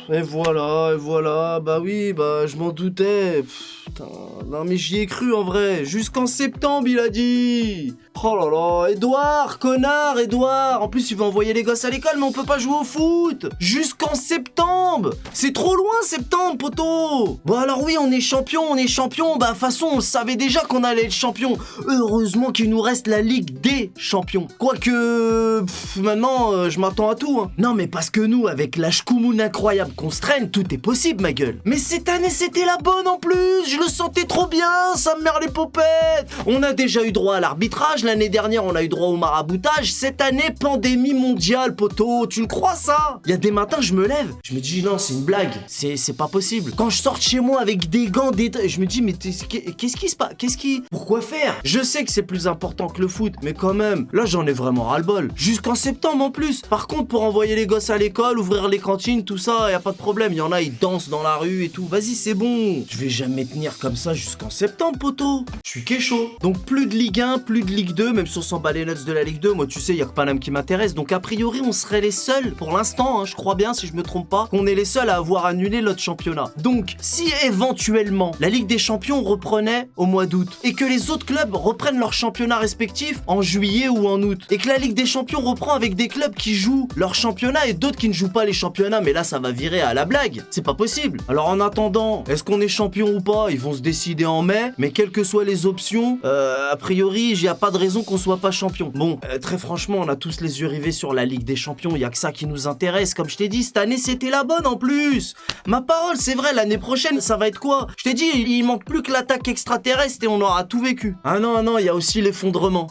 Et voilà, bah oui, bah je m'en doutais. Putain, non mais j'y ai cru en vrai. Jusqu'en septembre, il a dit. Oh là là, Edouard, connard, Edouard. En plus, il veut envoyer les gosses à l'école, mais on peut pas jouer au foot. Jusqu'en septembre. C'est trop loin, septembre, poteau. Bon alors oui, on est champion. Bah de toute façon, on savait déjà qu'on allait être champion. Heureusement qu'il nous reste la Ligue des champions. Quoique, maintenant, je m'attends à tout. Hein. Non mais parce que nous, avec la schkoumoun incroyable qu'on se traîne, tout est possible, ma gueule. Mais cette année, c'était la bonne en plus. Je le sentais trop bien, ça me merde les popettes. On a déjà eu droit à l'arbitrage. L'année dernière, on a eu droit au maraboutage. Cette année, pandémie mondiale, poteau. Tu le crois, ça? Il y a des matins, je me lève. Je me dis, non, c'est une blague. C'est pas possible. Quand je sors de chez moi avec des gants, je me dis, mais qu'est-ce qui se passe? Pourquoi faire? Je sais que c'est plus important que le foot, mais quand même, là, j'en ai vraiment ras-le-bol. Jusqu'en septembre, en plus. Par contre, pour envoyer les gosses à l'école, ouvrir les cantines, tout ça, y a pas de problème. Il y en a, ils dansent dans la rue et tout. Vas-y, c'est bon. Je vais jamais tenir comme ça jusqu'en septembre, poteau. Je suis kécho. Donc, plus de Ligue 1, plus de Ligue 2, même si on s'en bat les nuts de la Ligue 2. Moi, tu sais, y a que Paname qui m'intéresse. Donc, a priori, on serait les seuls, pour l'instant, hein, je crois bien, si je me trompe pas, qu'on est les seuls à avoir annulé notre championnat. Donc, si éventuellement la Ligue des Champions reprenait au mois d'août et que les autres clubs reprennent leur championnat respectif en juillet ou en août et que la Ligue des Champions reprend avec des clubs qui jouent leur championnat et d'autres qui ne jouent pas les championnats, mais là ça va virer à la blague, c'est pas possible. Alors en attendant, est-ce qu'on est champion ou pas? Ils vont se décider en mai, mais quelles que soient les options, a priori il y a pas de raison qu'on soit pas champion. Bon, très franchement, on a tous les yeux rivés sur la Ligue des Champions, il y a que ça qui nous intéresse. Comme je t'ai dit, cette année c'était la bonne en plus. Ma parole, c'est vrai, l'année prochaine ça va être quoi? Je t'ai dit, il manque plus que l'attaque extraterrestre et on aura tout vécu. Ah non, il y a aussi l'effondrement.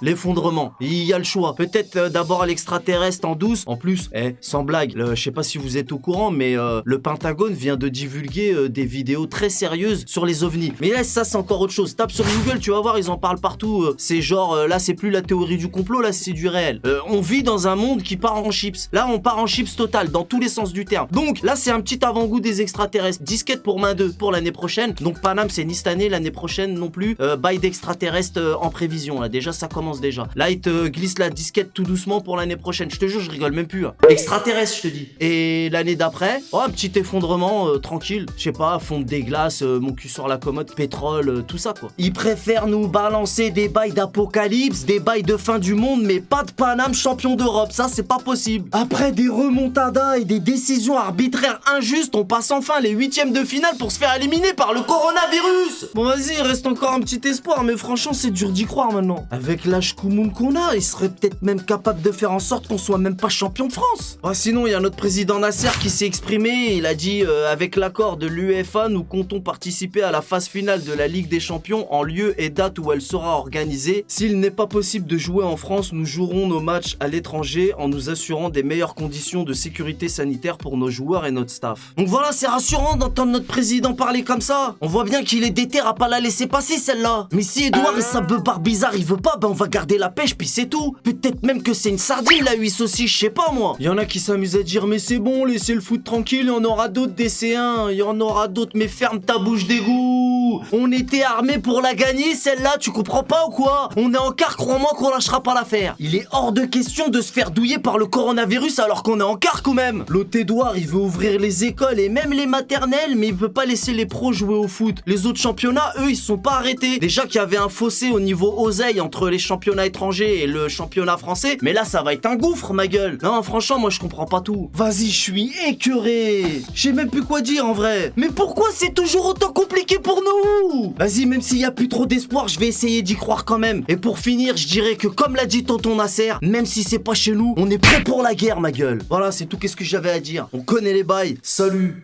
Il y a le choix. Peut-être d'abord l'extraterrestre en douce. En plus, sans blague, je sais pas si vous êtes au courant, mais le Pentagone vient de divulguer des vidéos très sérieuses sur les ovnis. Mais là, ça c'est encore autre chose. Tape sur Google, tu vas voir, ils en parlent partout. C'est genre, là c'est plus la théorie du complot, là c'est du réel. On vit dans un monde qui part en chips. Là, on part en chips total, dans tous les sens du terme. Donc là, c'est un petit avant-goût des extraterrestres. Disquette pour main 2 pour l'année prochaine. Donc Paname, c'est ni cette année, l'année prochaine non plus. Bail d'extraterrestres en prévision. Là, déjà, ça commence déjà. Là, il te glisse la disquette tout doucement pour l'année prochaine. Je te jure, je rigole même plus. Hein. Extraterrestre, je te dis. Et l'année d'après, un petit effondrement tranquille. Je sais pas, fonte des glaces, mon cul sur la commode, pétrole, tout ça quoi. Ils préfèrent nous balancer des bails d'apocalypse, des bails de fin du monde, mais pas de Paname champion d'Europe. Ça, c'est pas possible. Après des remontadas et des décisions arbitraires injustes, on passe enfin les huitièmes de finale pour se faire éliminer par le coronavirus. Bon, vas-y, il reste encore un petit espoir, mais franchement, c'est dur d'y croire maintenant. Avec la schkoumoun qu'on a, il serait peut-être même capable de faire en sorte qu'on soit même pas champion de France. Sinon, il y a notre président Nasser qui s'est exprimé. Il a dit avec l'accord de l'UEFA, nous comptons participer à la phase finale de la Ligue des Champions en lieu et date où elle sera organisée. S'il n'est pas possible de jouer en France, nous jouerons nos matchs à l'étranger en nous assurant des meilleures conditions de sécurité sanitaire pour nos joueurs et notre staff. Donc voilà, c'est rassurant d'entendre notre président parler comme ça. On voit bien qu'il est déter à pas la laisser passer celle-là. Mais si Edouard et sa beubare bizarre il veut pas, on va garder la pêche puis c'est tout. Peut-être même que c'est une sardine la huisse aussi, je sais pas moi. Il y en a qui s'amusent à dire mais c'est bon, laissez le foot tranquille, il y en aura d'autres des C1, il y en aura d'autres, mais ferme ta bouche d'égout. On était armés pour la gagner celle-là, tu comprends pas ou quoi? On est en quart, crois-moi qu'on lâchera pas l'affaire. Il est hors de question de se faire douiller par le coronavirus alors qu'on est en quart quand même. L'autre Edouard il veut ouvrir les écoles et même les maternelles, mais il veut pas laisser les pros jouer au foot. Les autres championnats, eux, ils se sont pas arrêtés. Déjà qu'il y avait un fossé au niveau oseille entre les championnats étrangers et le championnat français, mais là ça va être un gouffre ma gueule. Non franchement moi je comprends pas tout. Vas-y, je suis écœuré. Je sais même plus quoi dire en vrai. Mais pourquoi c'est toujours autant compliqué pour nous? Vas-y, même s'il y a plus trop d'espoir, je vais essayer d'y croire quand même. Et pour finir, je dirais que comme l'a dit tonton Nasser, même si c'est pas chez nous, on est prêt pour la guerre ma gueule. Voilà, c'est tout qu'est-ce que j'avais à dire. On connaît les bails. Salut.